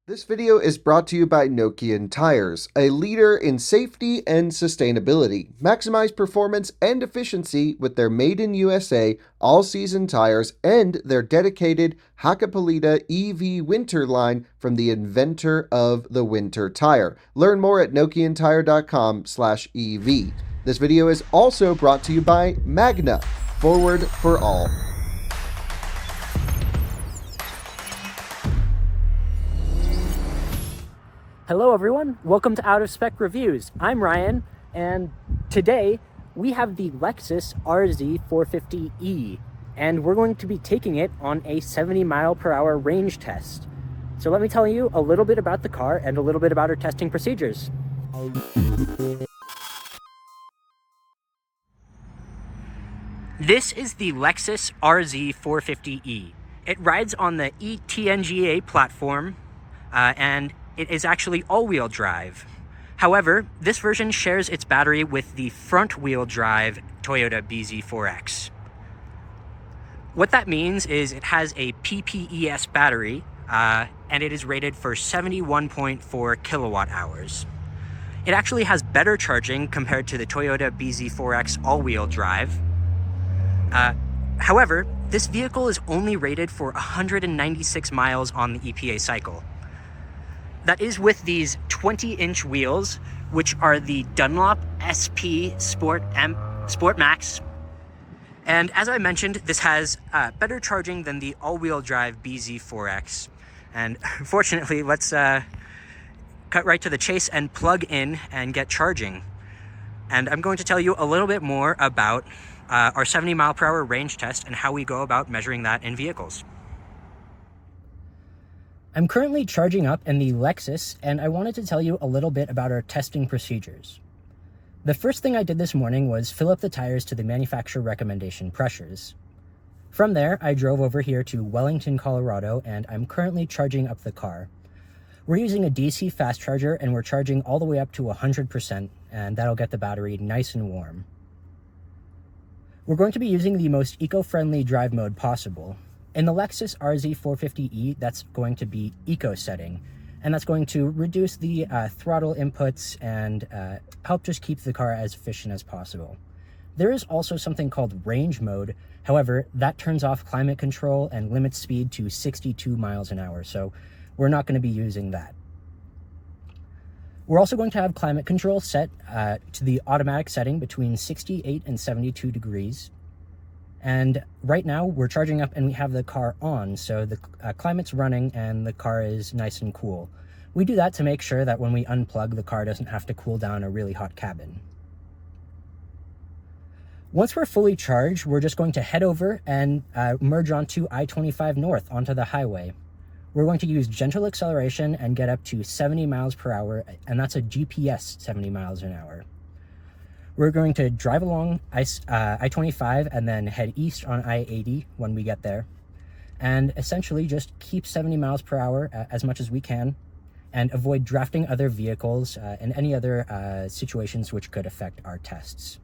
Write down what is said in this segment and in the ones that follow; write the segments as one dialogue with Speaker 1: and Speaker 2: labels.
Speaker 1: This video is brought to you by Nokian Tires, a leader in safety and sustainability. Maximize performance and efficiency with their made in USA all-season tires and their dedicated Hakkapeliitta EV winter line from the inventor of the winter tire. Learn more at nokiantire.com/EV. This video is also brought to you by Magna, forward for all.
Speaker 2: Hello everyone, welcome to Out of Spec Reviews. I'm Ryan, and today we have the Lexus RZ450e, and we're going to be taking it on a 70 mile per hour range test. So let me tell you a little bit about the car and a little bit about our testing procedures. This is the Lexus RZ450e. It rides on the eTNGA platform, and it is actually all-wheel drive. However, this version shares its battery with the front-wheel drive Toyota BZ4X. What that means is it has a PPES battery, and it is rated for 71.4 kilowatt hours. It actually has better charging compared to the Toyota BZ4X all-wheel drive. However, this vehicle is only rated for 196 miles on the EPA cycle. That is with these 20-inch wheels, which are the Dunlop SP Sport Max. And as I mentioned, this has better charging than the all-wheel drive BZ4X. And fortunately, let's cut right to the chase and plug in and get charging. And I'm going to tell you a little bit more about our 70 mile per hour range test and how we go about measuring that in vehicles. I'm currently charging up in the Lexus, and I wanted to tell you a little bit about our testing procedures. The first thing I did this morning was fill up the tires to the manufacturer recommendation pressures. From there, I drove over here to Wellington, Colorado, and I'm currently charging up the car. We're using a DC fast charger, and we're charging all the way up to 100%, and that'll get the battery nice and warm. We're going to be using the most eco-friendly drive mode possible. In the Lexus RZ450e, that's going to be eco setting, and that's going to reduce the throttle inputs and help just keep the car as efficient as possible. There is also something called range mode. However, that turns off climate control and limits speed to 62 miles an hour, so we're not going to be using that. We're also going to have climate control set to the automatic setting between 68 and 72 degrees. And right now we're charging up and we have the car on, so the climate's running and the car is nice and cool. We do that to make sure that when we unplug, the car doesn't have to cool down a really hot cabin. Once we're fully charged, we're just going to head over and merge onto I-25 North onto the highway. We're going to use gentle acceleration and get up to 70 miles per hour, and that's a GPS 70 miles an hour. We're going to drive along I-25 and then head east on I-80 when we get there, and essentially just keep 70 miles per hour as much as we can and avoid drafting other vehicles and any other situations which could affect our tests.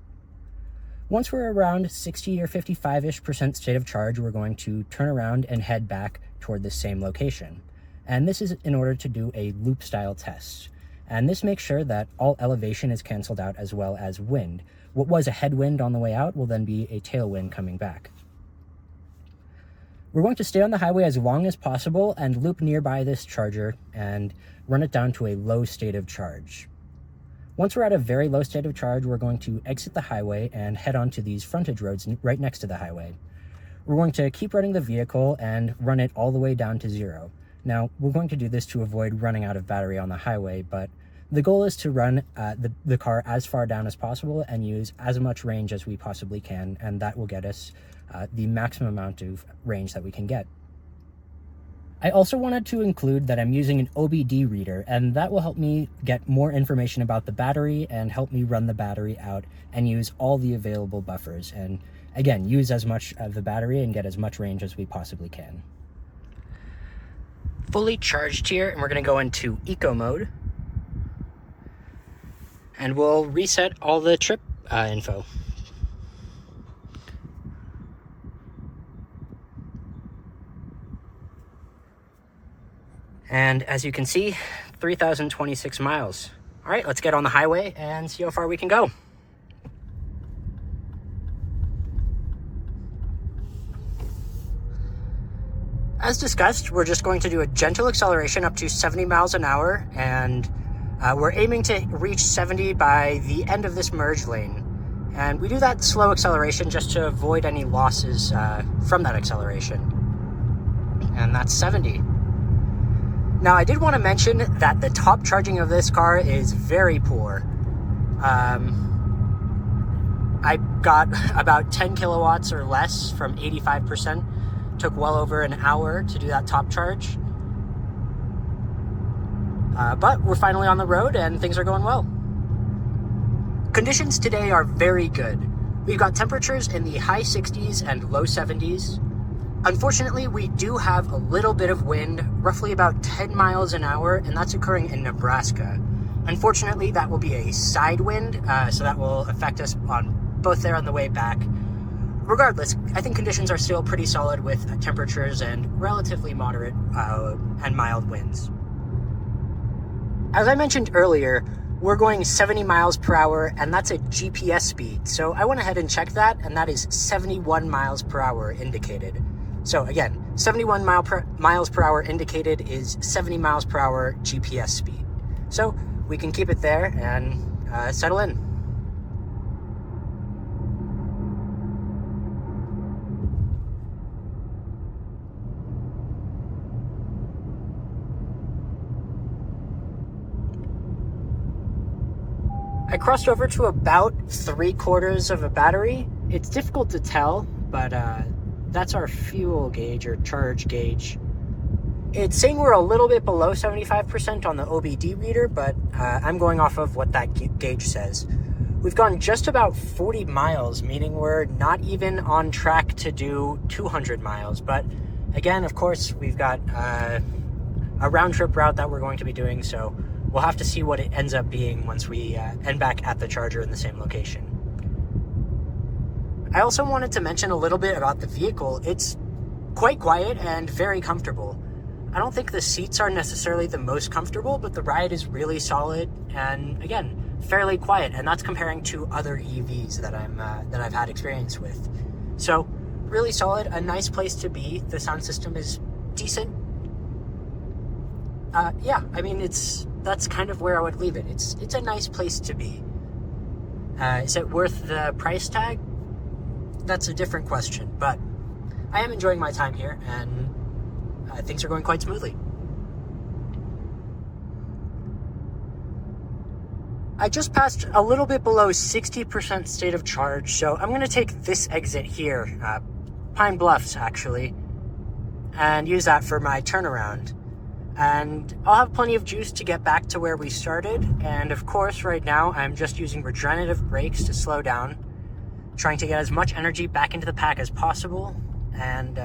Speaker 2: Once we're around 60 or 55-ish% state of charge, we're going to turn around and head back toward the same location. And this is in order to do a loop-style test. And this makes sure that all elevation is canceled out as well as wind. What was a headwind on the way out will then be a tailwind coming back. We're going to stay on the highway as long as possible and loop nearby this charger and run it down to a low state of charge. Once we're at a very low state of charge, we're going to exit the highway and head onto these frontage roads right next to the highway. We're going to keep running the vehicle and run it all the way down to zero. Now, we're going to do this to avoid running out of battery on the highway, but the goal is to run the car as far down as possible and use as much range as we possibly can, and that will get us the maximum amount of range that we can get. I also wanted to include that I'm using an OBD reader, and that will help me get more information about the battery and help me run the battery out and use all the available buffers, and again, use as much of the battery and get as much range as we possibly can. Fully charged here, and we're going to go into eco mode. And we'll reset all the trip info. And as you can see, 3,026 miles. All right, let's get on the highway and see how far we can go. As discussed, we're just going to do a gentle acceleration up to 70 miles an hour, and we're aiming to reach 70 by the end of this merge lane. And we do that slow acceleration just to avoid any losses from that acceleration. And that's 70. Now, I did want to mention that the top charging of this car is very poor. I got about 10 kilowatts or less from 85%. Took well over an hour to do that top charge. But we're finally on the road and things are going well. Conditions today are very good. We've got temperatures in the high 60s and low 70s. Unfortunately, we do have a little bit of wind, roughly about 10 miles an hour, and that's occurring in Nebraska. Unfortunately, that will be a side wind, so that will affect us on both there on the way back. Regardless, I think conditions are still pretty solid with temperatures and relatively moderate and mild winds. As I mentioned earlier, we're going 70 miles per hour, and that's a GPS speed. So I went ahead and checked that, and that is 71 miles per hour indicated. So again, 71 miles per hour indicated is 70 miles per hour GPS speed. So we can keep it there and settle in. I crossed over to about 3/4 of a battery. It's difficult to tell, but that's our fuel gauge or charge gauge. It's saying we're a little bit below 75% on the OBD reader, but I'm going off of what that gauge says. We've gone just about 40 miles, meaning we're not even on track to do 200 miles. But again, of course, we've got a round trip route that we're going to be doing, so we'll have to see what it ends up being once we end back at the charger in the same location. I also wanted to mention a little bit about the vehicle. It's quite quiet and very comfortable. I don't think the seats are necessarily the most comfortable, but the ride is really solid and, again, fairly quiet. And that's comparing to other EVs that I've had experience with. So, really solid, a nice place to be. The sound system is decent. Yeah, I mean, that's kind of where I would leave it. It's a nice place to be. Is it worth the price tag? That's a different question, but I am enjoying my time here, and things are going quite smoothly. I just passed a little bit below 60% state of charge, so I'm going to take this exit here, Pine Bluffs actually, and use that for my turnaround. And I'll have plenty of juice to get back to where we started. And of course, right now, I'm just using regenerative brakes to slow down, trying to get as much energy back into the pack as possible. And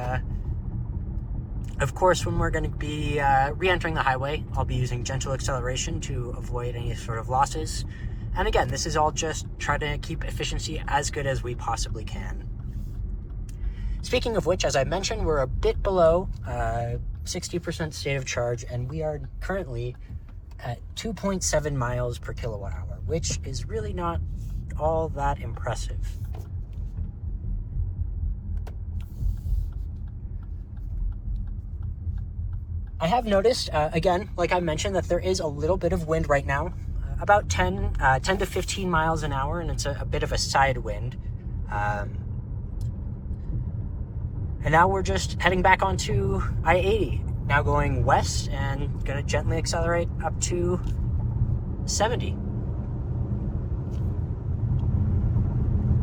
Speaker 2: of course, when we're going to be re-entering the highway, I'll be using gentle acceleration to avoid any sort of losses. And again, this is all just trying to keep efficiency as good as we possibly can. Speaking of which, as I mentioned, we're a bit below 60% state of charge, and we are currently at 2.7 miles per kilowatt hour, which is really not all that impressive. I have noticed, again, like I mentioned, that there is a little bit of wind right now, about 10 to 15 miles an hour, and it's a bit of a side wind. And now we're just heading back onto I-80, now going west and going to gently accelerate up to 70.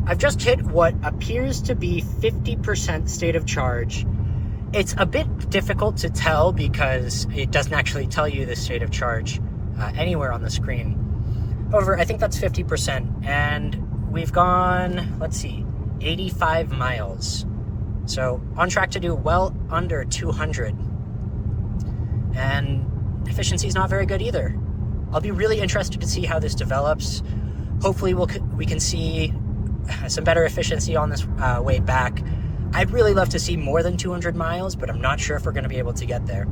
Speaker 2: I've just hit what appears to be 50% state of charge. It's a bit difficult to tell because it doesn't actually tell you the state of charge anywhere on the screen. However, I think that's 50%, and we've gone, let's see, 85 miles. So on track to do well under 200. And efficiency is not very good either. I'll be really interested to see how this develops. Hopefully we can see some better efficiency on this way back. I'd really love to see more than 200 miles, but I'm not sure if we're going to be able to get there.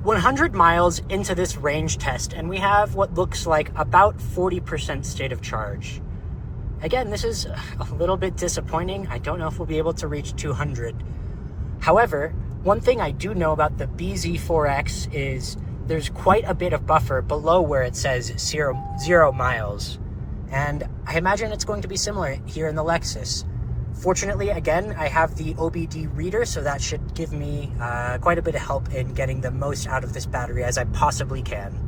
Speaker 2: 100 miles into this range test, and we have what looks like about 40% state of charge. Again, this is a little bit disappointing. I don't know if we'll be able to reach 200. However, one thing I do know about the BZ4X is there's quite a bit of buffer below where it says zero miles. And I imagine it's going to be similar here in the Lexus. Fortunately, again, I have the OBD reader, so that should give me quite a bit of help in getting the most out of this battery as I possibly can.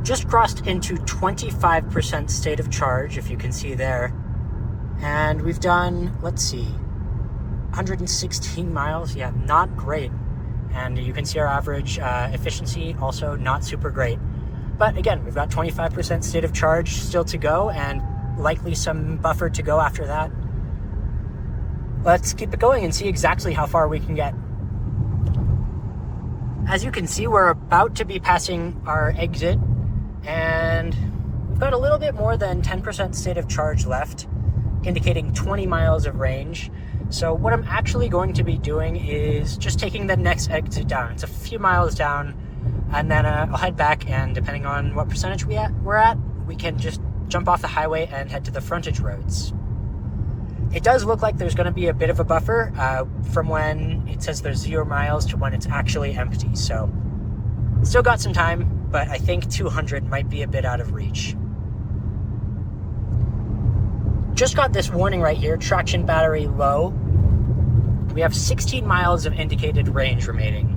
Speaker 2: Just crossed into 25% state of charge, if you can see there. And we've done, let's see, 116 miles. Yeah, not great. And you can see our average efficiency, also not super great. But again, we've got 25% state of charge still to go, and likely some buffer to go after that. Let's keep it going and see exactly how far we can get. As you can see, we're about to be passing our exit, and we've got a little bit more than 10% state of charge left, indicating 20 miles of range. So what I'm actually going to be doing is just taking the next exit down. It's a few miles down, and then I'll head back, and depending on what percentage we're at, we can just jump off the highway and head to the frontage roads. It does look like there's going to be a bit of a buffer from when it says there's 0 miles to when it's actually empty. So still got some time, but I think 200 might be a bit out of reach. Just got this warning right here, traction battery low. We have 16 miles of indicated range remaining.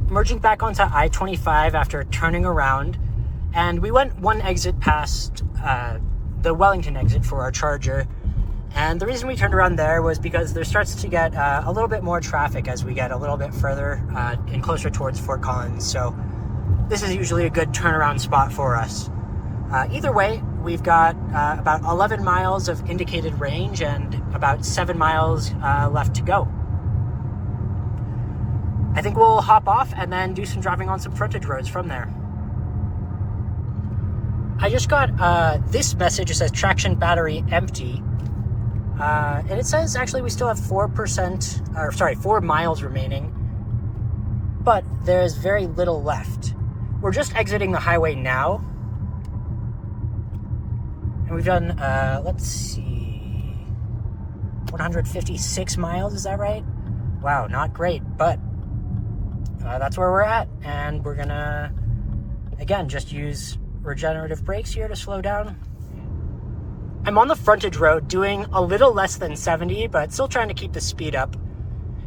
Speaker 2: Merging back onto I-25 after turning around, and we went one exit past the Wellington exit for our charger. And the reason we turned around there was because there starts to get a little bit more traffic as we get a little bit further and closer towards Fort Collins. So this is usually a good turnaround spot for us. Either way, we've got about 11 miles of indicated range and about 7 miles left to go. I think we'll hop off and then do some driving on some frontage roads from there. I just got this message. It says traction battery empty. And it says actually we still have 4 miles remaining, but there's very little left. We're just exiting the highway now, and we've done, let's see, 156 miles, is that right? Wow, not great, but that's where we're at, and we're gonna, again, just use regenerative brakes here to slow down. I'm on the frontage road doing a little less than 70, but still trying to keep the speed up.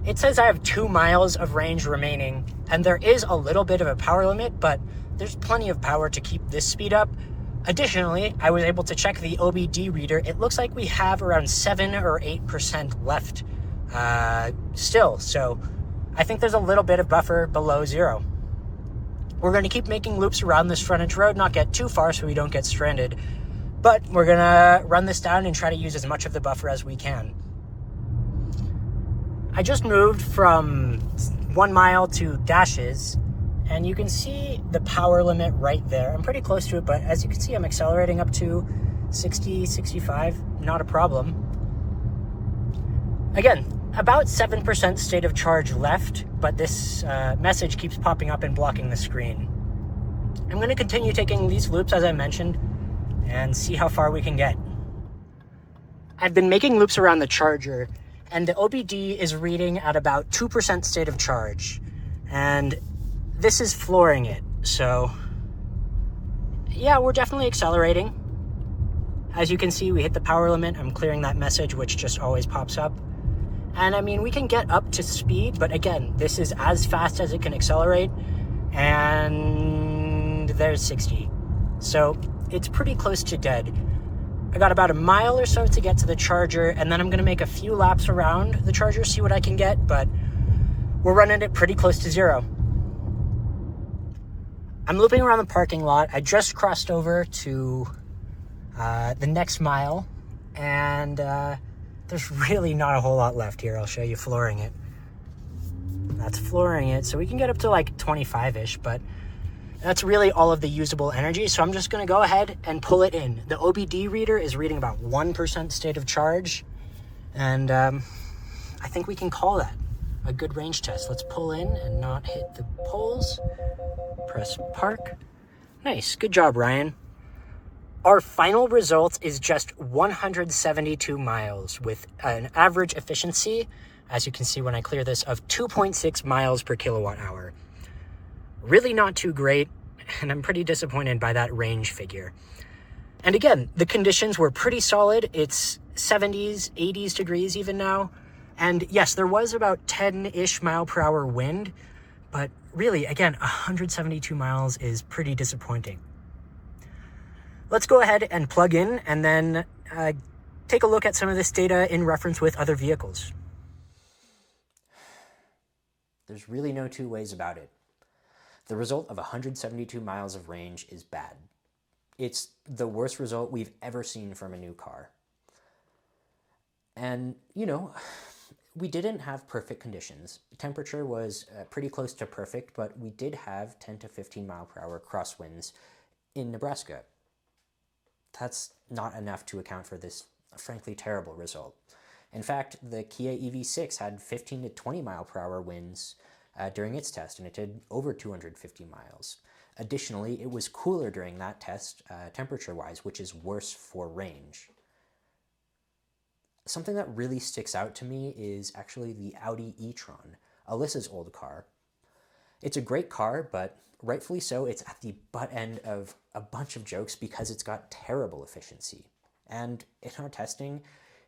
Speaker 2: It says I have 2 miles of range remaining, and there is a little bit of a power limit, but there's plenty of power to keep this speed up. Additionally, I was able to check the OBD reader. It looks like we have around 7 or 8% left still, so I think there's a little bit of buffer below 0. We're going to keep making loops around this frontage road, not get too far so we don't get stranded. But we're gonna run this down and try to use as much of the buffer as we can. I just moved from 1 mile to dashes, and you can see the power limit right there. I'm pretty close to it, but as you can see, I'm accelerating up to 60, 65, not a problem. Again, about 7% state of charge left, but this message keeps popping up and blocking the screen. I'm gonna continue taking these loops, as I mentioned, and see how far we can get. I've been making loops around the charger, and the OBD is reading at about 2% state of charge, and this is flooring it. So yeah, we're definitely accelerating. As you can see, we hit the power limit. I'm clearing that message, which just always pops up. And I mean, we can get up to speed, but again, this is as fast as it can accelerate, and there's 60. So it's pretty close to dead. I got about a mile or so to get to the charger, and then I'm gonna make a few laps around the charger, see what I can get, but we're running it pretty close to 0. I'm looping around the parking lot. I just crossed over to the next mile, and there's really not a whole lot left here. I'll show you flooring it. That's flooring it. So we can get up to like 25-ish, but that's really all of the usable energy. So I'm just gonna go ahead and pull it in. The OBD reader is reading about 1% state of charge. And I think we can call that a good range test. Let's pull in and not hit the poles. Press park. Nice, good job, Ryan. Our final result is just 172 miles with an average efficiency, as you can see when I clear this, of 2.6 miles per kilowatt hour. Really not too great, and I'm pretty disappointed by that range figure. And again, the conditions were pretty solid. It's 70s, 80s degrees even now. And yes, there was about 10-ish mile per hour wind, but really, again, 172 miles is pretty disappointing. Let's go ahead and plug in and then take a look at some of this data in reference with other vehicles. There's really no two ways about it. The result of 172 miles of range is bad. It's the worst result we've ever seen from a new car. And, you know, we didn't have perfect conditions. Temperature was pretty close to perfect, but we did have 10 to 15 mile per hour crosswinds in Nebraska. That's not enough to account for this frankly terrible result. In fact, the Kia EV6 had 15 to 20 mile per hour winds during its test, and it did over 250 miles. Additionally, it was cooler during that test, temperature-wise, which is worse for range. Something that really sticks out to me is actually the Audi e-tron, Alyssa's old car. It's a great car, but rightfully so, it's at the butt end of a bunch of jokes because it's got terrible efficiency. And in our testing,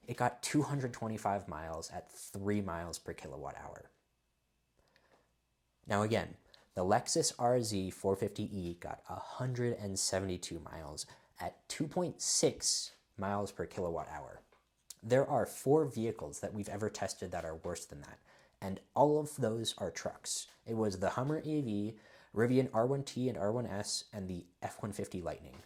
Speaker 2: it got 225 miles at 3 miles per kilowatt hour. Now again, the Lexus RZ450e got 172 miles at 2.6 miles per kilowatt hour. There are 4 vehicles that we've ever tested that are worse than that, and all of those are trucks. It was the Hummer EV, Rivian R1T and R1S, and the F-150 Lightning.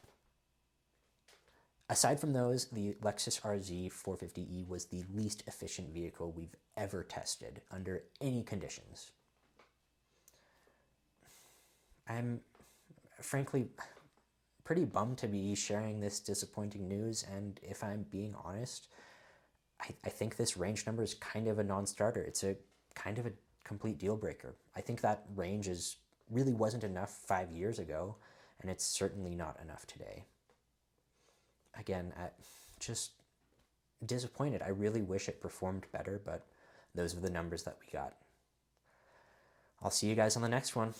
Speaker 2: Aside from those, the Lexus RZ450e was the least efficient vehicle we've ever tested under any conditions. I'm frankly pretty bummed to be sharing this disappointing news, and if I'm being honest, I think this range number is kind of a non-starter. It's a kind of a complete deal breaker. I think that range really wasn't enough 5 years ago, and it's certainly not enough today. Again, just disappointed. I really wish it performed better, but those are the numbers that we got. I'll see you guys on the next one.